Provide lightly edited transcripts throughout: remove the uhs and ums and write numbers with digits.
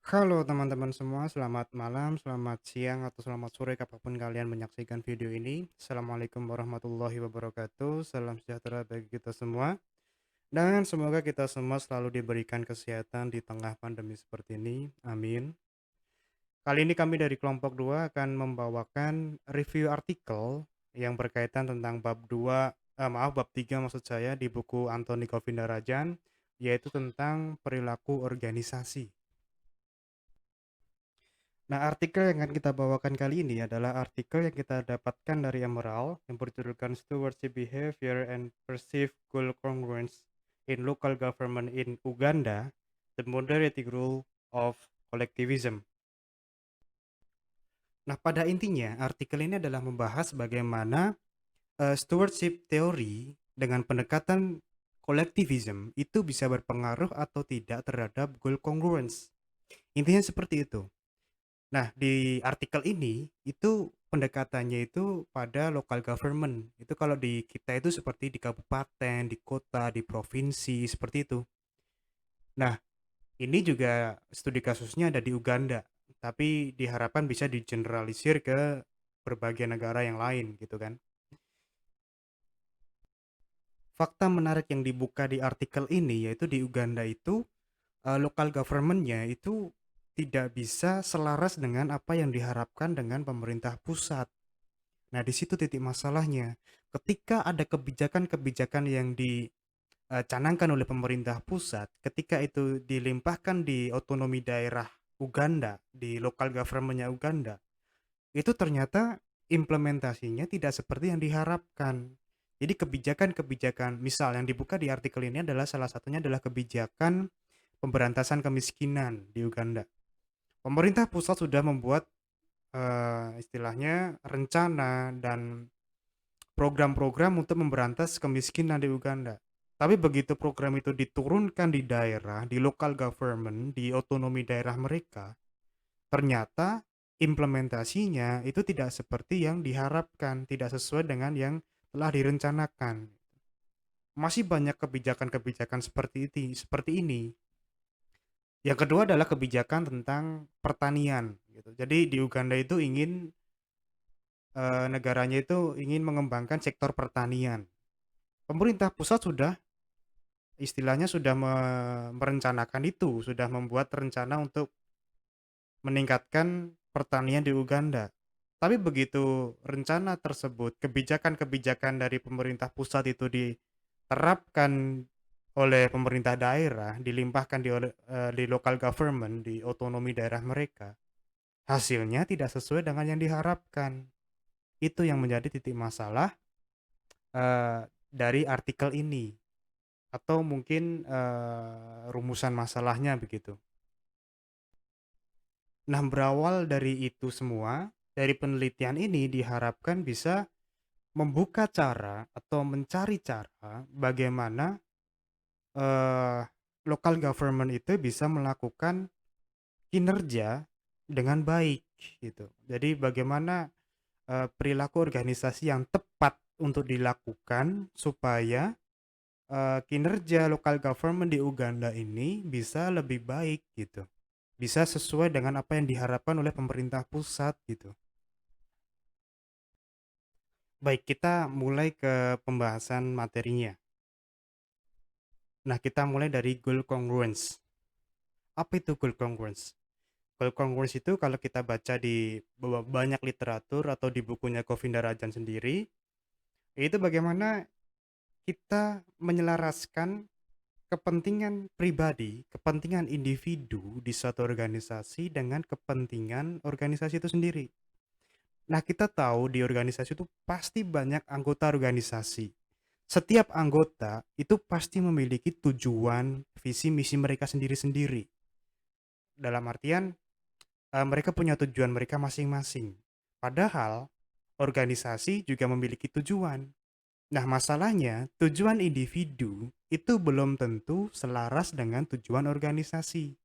Halo teman-teman semua, selamat malam, selamat siang, atau selamat sore kapanpun kalian menyaksikan video ini. Assalamualaikum warahmatullahi wabarakatuh, salam sejahtera bagi kita semua. Dan semoga kita semua selalu diberikan kesehatan di tengah pandemi seperti ini, amin. Kali ini kami dari kelompok 2 akan membawakan review artikel yang berkaitan tentang bab 3 maksud saya di buku Anthony Govindarajan, yaitu tentang perilaku organisasi. Nah, artikel yang akan kita bawakan kali ini adalah artikel yang kita dapatkan dari Emerald yang berjudulkan Stewardship Behavior and Perceived Goal Congruence in Local Government in Uganda, The Moderating Rule of Collectivism. Nah, pada intinya artikel ini adalah membahas bagaimana stewardship teori dengan pendekatan collectivism itu bisa berpengaruh atau tidak terhadap goal congruence. Intinya seperti itu. Nah, di artikel ini, itu pendekatannya itu pada local government. Itu kalau di kita itu seperti di kabupaten, di kota, di provinsi, seperti itu. Nah, ini juga studi kasusnya ada di Uganda, tapi diharapkan bisa digeneralisir ke berbagai negara yang lain gitu kan. Fakta menarik yang dibuka di artikel ini yaitu di Uganda itu local government-nya itu tidak bisa selaras dengan apa yang diharapkan dengan pemerintah pusat. Nah, di situ titik masalahnya. Ketika ada kebijakan-kebijakan yang dicanangkan oleh pemerintah pusat, ketika itu dilimpahkan di otonomi daerah Uganda, di local government-nya Uganda, itu ternyata implementasinya tidak seperti yang diharapkan. Jadi kebijakan-kebijakan, misal yang dibuka di artikel ini adalah salah satunya adalah kebijakan pemberantasan kemiskinan di Uganda. Pemerintah pusat sudah membuat istilahnya rencana dan program-program untuk memberantas kemiskinan di Uganda. Tapi begitu program itu diturunkan di daerah, di local government, di otonomi daerah mereka, ternyata implementasinya itu tidak seperti yang diharapkan, tidak sesuai dengan yang telah direncanakan. Masih banyak kebijakan-kebijakan seperti ini. Yang kedua adalah kebijakan tentang pertanian gitu. Jadi di Uganda itu negaranya itu ingin mengembangkan sektor pertanian. Pemerintah pusat sudah istilahnya sudah merencanakan itu, sudah membuat rencana untuk meningkatkan pertanian di Uganda. Tapi begitu rencana tersebut, kebijakan-kebijakan dari pemerintah pusat itu diterapkan oleh pemerintah daerah, dilimpahkan di local government, di otonomi daerah mereka, hasilnya tidak sesuai dengan yang diharapkan. Itu yang menjadi titik masalah dari artikel ini, atau mungkin rumusan masalahnya begitu. Nah, berawal dari itu semua, dari penelitian ini diharapkan bisa membuka cara atau mencari cara bagaimana eh, local government itu bisa melakukan kinerja dengan baik gitu. Jadi bagaimana perilaku organisasi yang tepat untuk dilakukan supaya kinerja local government di Uganda ini bisa lebih baik gitu. Bisa sesuai dengan apa yang diharapkan oleh pemerintah pusat gitu. Baik, kita mulai ke pembahasan materinya. Nah, kita mulai dari goal congruence. Apa itu goal congruence? Goal congruence itu kalau kita baca di banyak literatur atau di bukunya Govindarajan sendiri, itu bagaimana kita menyelaraskan kepentingan pribadi, kepentingan individu di suatu organisasi dengan kepentingan organisasi itu sendiri. Nah, kita tahu di organisasi itu pasti banyak anggota organisasi. Setiap anggota itu pasti memiliki tujuan, visi, misi mereka sendiri-sendiri. Dalam artian, mereka punya tujuan mereka masing-masing. Padahal, organisasi juga memiliki tujuan. Nah, masalahnya, tujuan individu itu belum tentu selaras dengan tujuan organisasi.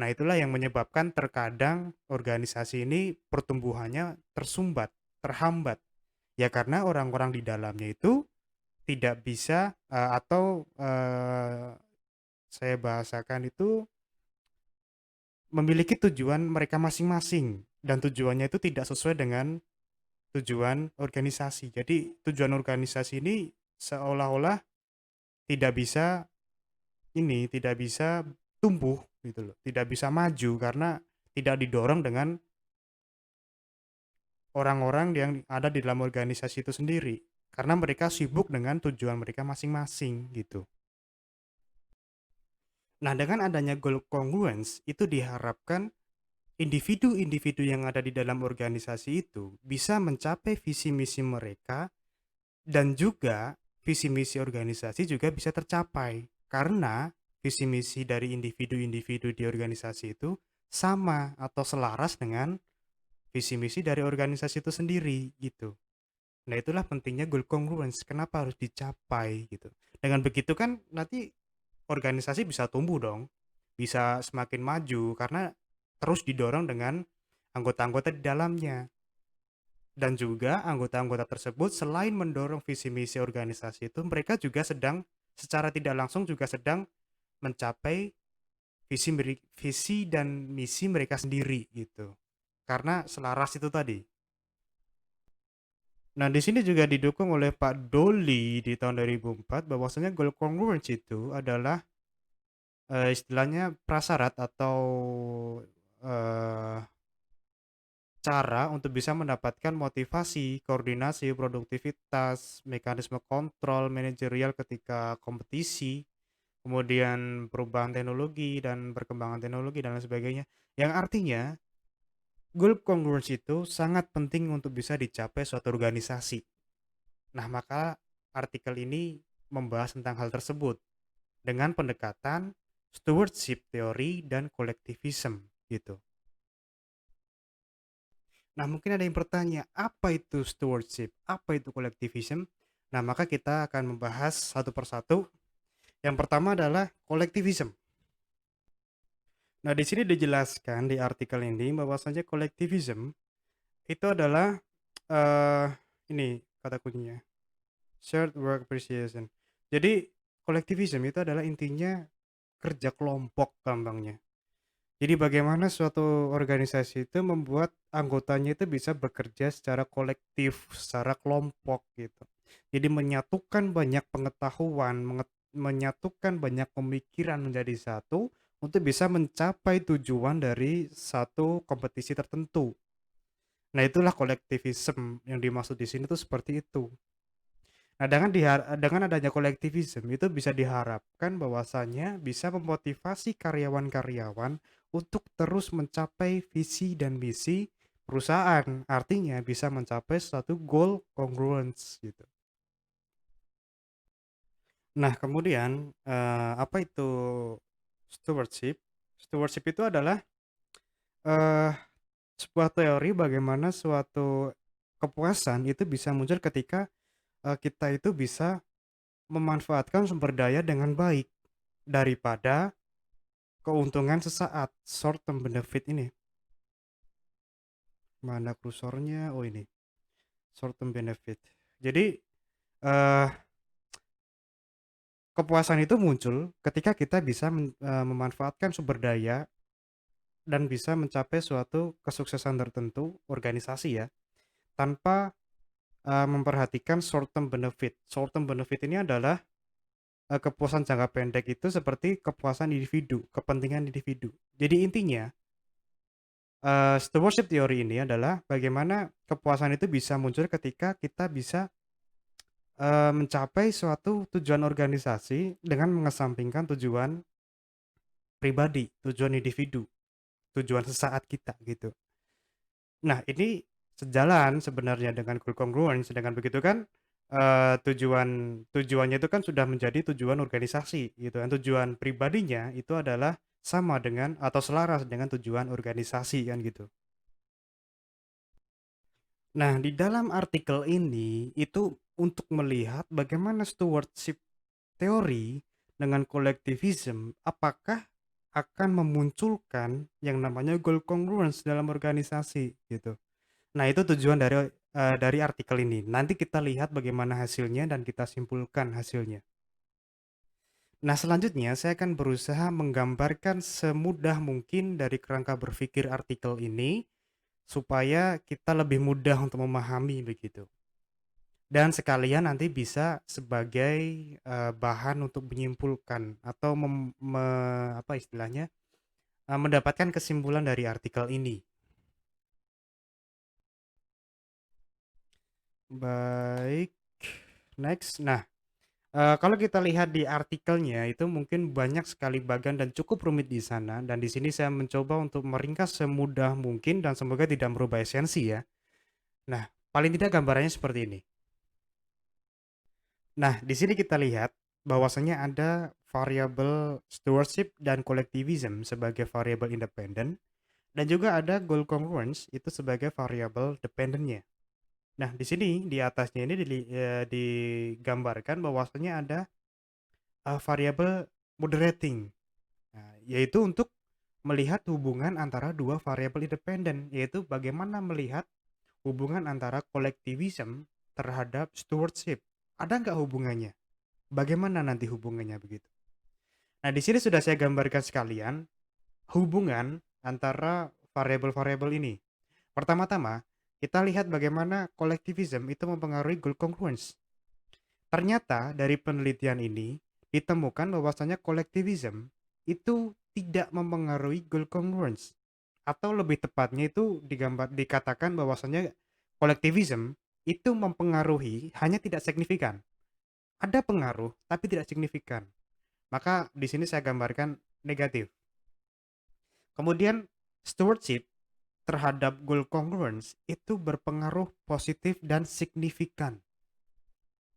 Nah, itulah yang menyebabkan terkadang organisasi ini pertumbuhannya tersumbat, terhambat. Ya karena orang-orang di dalamnya itu tidak bisa atau saya bahasakan itu memiliki tujuan mereka masing-masing dan tujuannya itu tidak sesuai dengan tujuan organisasi. Jadi tujuan organisasi ini seolah-olah tidak bisa tidak bisa tumbuh gitu loh, tidak bisa maju karena tidak didorong dengan orang-orang yang ada di dalam organisasi itu sendiri. Karena mereka sibuk dengan tujuan mereka masing-masing gitu. Nah, dengan adanya goal congruence itu diharapkan individu-individu yang ada di dalam organisasi itu bisa mencapai visi misi mereka dan juga visi misi organisasi juga bisa tercapai karena visi misi dari individu-individu di organisasi itu sama atau selaras dengan visi misi dari organisasi itu sendiri gitu. Nah, itulah pentingnya goal congruence. Kenapa harus dicapai gitu. Dengan begitu kan nanti organisasi bisa tumbuh dong. Bisa semakin maju karena terus didorong dengan anggota-anggota di dalamnya. Dan juga anggota-anggota tersebut selain mendorong visi misi organisasi itu, mereka juga sedang secara tidak langsung juga sedang mencapai visi dan misi mereka sendiri gitu. Karena selaras itu tadi. Nah, di sini juga didukung oleh Pak Doli di tahun 2004 bahwasanya goal congruence itu adalah istilahnya prasyarat atau eh, cara untuk bisa mendapatkan motivasi, koordinasi, produktivitas, mekanisme kontrol manajerial ketika kompetisi, kemudian perubahan teknologi dan perkembangan teknologi dan lain sebagainya. Yang artinya goal congruence itu sangat penting untuk bisa dicapai suatu organisasi. Nah, maka artikel ini membahas tentang hal tersebut dengan pendekatan stewardship theory dan collectivism gitu. Nah, mungkin ada yang bertanya, apa itu stewardship? Apa itu collectivism? Nah, maka kita akan membahas satu persatu. Yang pertama adalah collectivism. Nah, di sini dijelaskan di artikel ini bahwasanya collectivism itu adalah eh ini kata kuncinya, shared work appreciation. Jadi, collectivism itu adalah intinya kerja kelompok gampangnya. Jadi bagaimana suatu organisasi itu membuat anggotanya itu bisa bekerja secara kolektif, secara kelompok gitu. Jadi menyatukan banyak pengetahuan, menyatukan banyak pemikiran menjadi satu untuk bisa mencapai tujuan dari satu kompetisi tertentu. Nah, itulah kolektivisme yang dimaksud di sini tuh seperti itu. Nah, dengan adanya kolektivisme itu bisa diharapkan bahwasanya bisa memotivasi karyawan-karyawan untuk terus mencapai visi dan misi perusahaan. Artinya bisa mencapai suatu goal congruence gitu. Nah, kemudian apa itu stewardship? Stewardship itu adalah eh, sebuah teori bagaimana suatu kepuasan itu bisa muncul ketika kita itu bisa memanfaatkan sumber daya dengan baik daripada keuntungan sesaat, short term benefit ini. Mana kursornya? Oh ini, short term benefit. Jadi eh, kepuasan itu muncul ketika kita bisa memanfaatkan sumber daya dan bisa mencapai suatu kesuksesan tertentu organisasi ya, tanpa memperhatikan short term benefit. Short term benefit ini adalah kepuasan jangka pendek itu seperti kepuasan individu, kepentingan individu. Jadi intinya stewardship teori ini adalah bagaimana kepuasan itu bisa muncul ketika kita bisa mencapai suatu tujuan organisasi dengan mengesampingkan tujuan pribadi, tujuan individu, tujuan sesaat kita gitu. Nah, ini sejalan sebenarnya dengan goal congruence. Dengan begitu kan tujuannya itu kan sudah menjadi tujuan organisasi gitu kan. Tujuan pribadinya itu adalah sama dengan atau selaras dengan tujuan organisasi kan gitu. Nah, di dalam artikel ini itu untuk melihat bagaimana stewardship teori dengan kolektivisme apakah akan memunculkan yang namanya goal congruence dalam organisasi gitu. Nah, itu tujuan dari artikel ini. Nanti kita lihat bagaimana hasilnya dan kita simpulkan hasilnya. Nah, selanjutnya saya akan berusaha menggambarkan semudah mungkin dari kerangka berpikir artikel ini supaya kita lebih mudah untuk memahami begitu. Dan sekalian nanti bisa sebagai bahan untuk menyimpulkan atau apa istilahnya mendapatkan kesimpulan dari artikel ini. Baik, next. Nah, kalau kita lihat di artikelnya itu mungkin banyak sekali bagian dan cukup rumit di sana, dan di sini saya mencoba untuk meringkas semudah mungkin dan semoga tidak merubah esensi ya. Nah, paling tidak gambarannya seperti ini. Nah, di sini kita lihat bahwasanya ada variabel stewardship dan collectivism sebagai variabel independen, dan juga ada goal congruence itu sebagai variabel dependennya. Nah, di sini di atasnya ini digambarkan bahwasanya ada variabel moderating, nah, yaitu untuk melihat hubungan antara dua variabel independen, yaitu bagaimana melihat hubungan antara collectivism terhadap stewardship. Ada nggak hubungannya? Bagaimana nanti hubungannya begitu? Nah, di sini sudah saya gambarkan sekalian hubungan antara variabel-variabel ini. Pertama-tama, kita lihat bagaimana collectivism itu mempengaruhi goal congruence. Ternyata dari penelitian ini ditemukan bahwasanya collectivism itu tidak mempengaruhi goal congruence, atau lebih tepatnya itu dikatakan bahwasanya collectivism itu mempengaruhi hanya tidak signifikan. Ada pengaruh tapi tidak signifikan. Maka di sini saya gambarkan negatif. Kemudian stewardship terhadap goal congruence itu berpengaruh positif dan signifikan.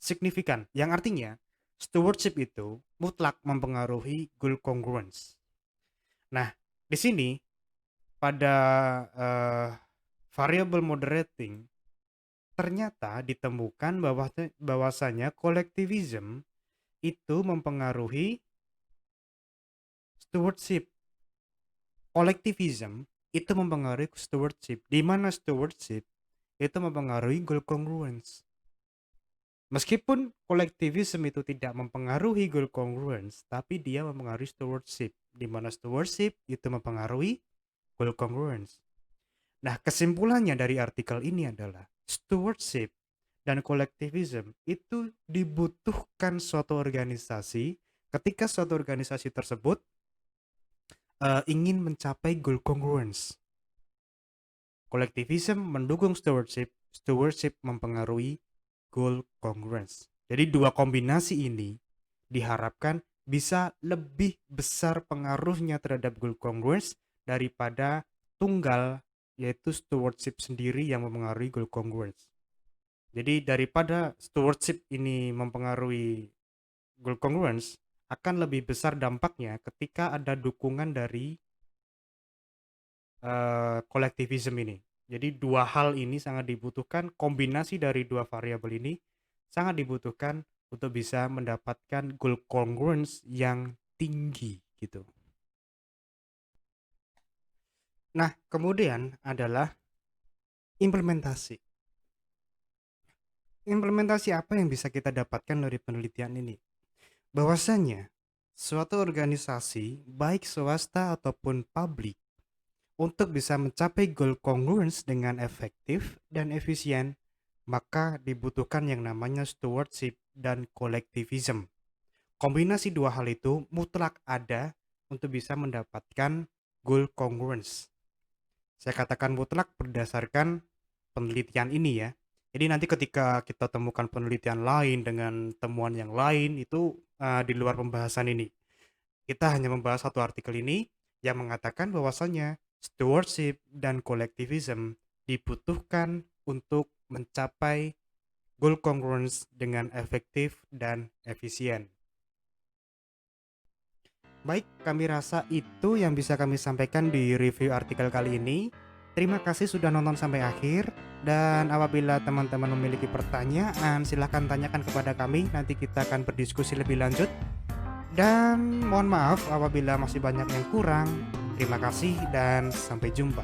Signifikan, yang artinya stewardship itu mutlak mempengaruhi goal congruence. Nah, di sini pada variable moderating ternyata ditemukan bahwasanya collectivism itu mempengaruhi stewardship. Collectivism itu mempengaruhi stewardship, di mana stewardship itu mempengaruhi goal congruence. Meskipun collectivism itu tidak mempengaruhi goal congruence, tapi dia mempengaruhi stewardship, di mana stewardship itu mempengaruhi goal congruence. Nah, kesimpulannya dari artikel ini adalah stewardship dan collectivism itu dibutuhkan suatu organisasi ketika suatu organisasi tersebut ingin mencapai goal congruence. Collectivism mendukung stewardship, stewardship mempengaruhi goal congruence. Jadi dua kombinasi ini diharapkan bisa lebih besar pengaruhnya terhadap goal congruence daripada tunggal, yaitu stewardship sendiri yang mempengaruhi goal congruence. Jadi daripada stewardship ini mempengaruhi goal congruence, akan lebih besar dampaknya ketika ada dukungan dari collectivism ini. Jadi dua hal ini sangat dibutuhkan, kombinasi dari dua variabel ini sangat dibutuhkan untuk bisa mendapatkan goal congruence yang tinggi gitu. Nah, kemudian adalah implementasi. Implementasi apa yang bisa kita dapatkan dari penelitian ini? Bahwasanya suatu organisasi, baik swasta ataupun publik, untuk bisa mencapai goal congruence dengan efektif dan efisien, maka dibutuhkan yang namanya stewardship dan collectivism. Kombinasi dua hal itu mutlak ada untuk bisa mendapatkan goal congruence. Saya katakan mutlak berdasarkan penelitian ini ya. Jadi nanti ketika kita temukan penelitian lain dengan temuan yang lain itu di luar pembahasan ini. Kita hanya membahas satu artikel ini yang mengatakan bahwasanya stewardship dan collectivism dibutuhkan untuk mencapai goal congruence dengan efektif dan efisien. Baik, kami rasa itu yang bisa kami sampaikan di review artikel kali ini. Terima kasih sudah nonton sampai akhir, dan apabila teman-teman memiliki pertanyaan silahkan tanyakan kepada kami, nanti kita akan berdiskusi lebih lanjut. Dan mohon maaf apabila masih banyak yang kurang. Terima kasih dan sampai jumpa.